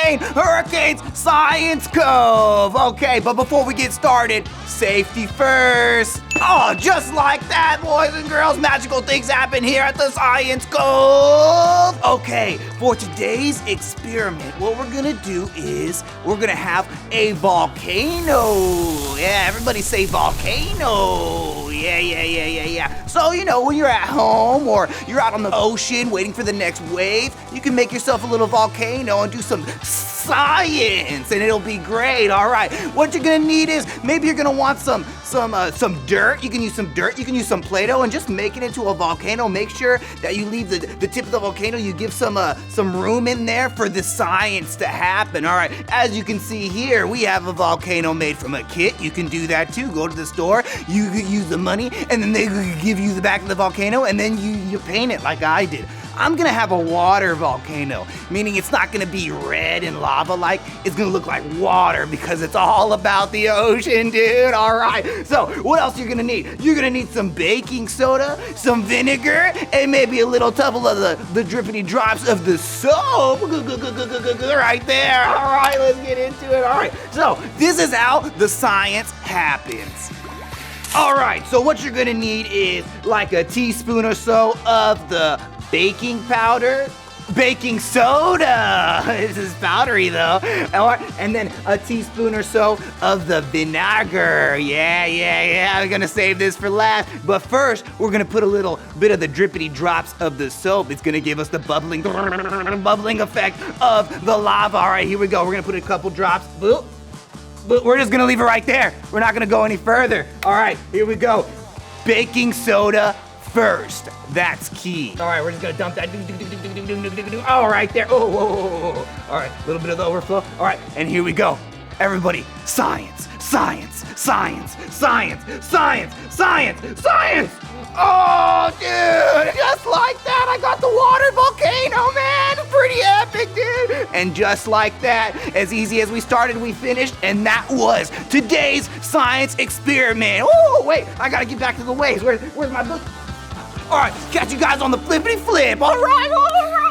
Zane, Hurricanes Science Cove. Okay, but before we get started, safety first. Oh, just like that, boys and girls, magical things happen here at the Science Cove. Okay, for today's experiment, what we're gonna do is we're gonna have a volcano. Yeah, everybody say volcano. Yeah. So, when you're at home or you're out on the ocean waiting for the next wave, you can make yourself a little volcano and do some science, and it'll be great. All right, what you're gonna need is maybe you're gonna want some dirt. You can use some dirt. You can use some Play-Doh and just make it into a volcano. Make sure that you leave the tip of the volcano. You give some room in there for the science to happen. All right, as you can see here, we have a volcano made from a kit. You can do that too. Go to the store. You use the money, and then they give you the back of the volcano, and then you paint it like I did. I'm gonna have a water volcano, meaning it's not gonna be red and lava-like. It's gonna look like water because it's all about the ocean, dude. All right, so what else you're gonna need? You're gonna need some baking soda, some vinegar, and maybe a little tuffle of the drippity drops of the soap. Right there. All right, let's get into it. All right, so this is how the science happens. All right, so what you're gonna need is like a teaspoon or so of the baking powder, baking soda. This is powdery though. And then a teaspoon or so of the vinegar. Yeah. We're gonna save this for last. But first, we're gonna put a little bit of the drippity drops of the soap. It's gonna give us the bubbling effect of the lava. All right, here we go. We're gonna put a couple drops. Boop. But we're just gonna leave it right there. We're not gonna go any further. All right, here we go. Baking soda first. That's key. All right, we're just gonna dump that. All right there. Oh. All right, a little bit of the overflow. All right, and here we go. Everybody, science. Oh, dude, just like that, I got the water volcano, man. Pretty epic, dude. And just like that, as easy as we started, we finished, and that was today's science experiment. Oh, wait, I gotta get back to the waves. Where's my book? All right, catch you guys on the flippity flip. All right.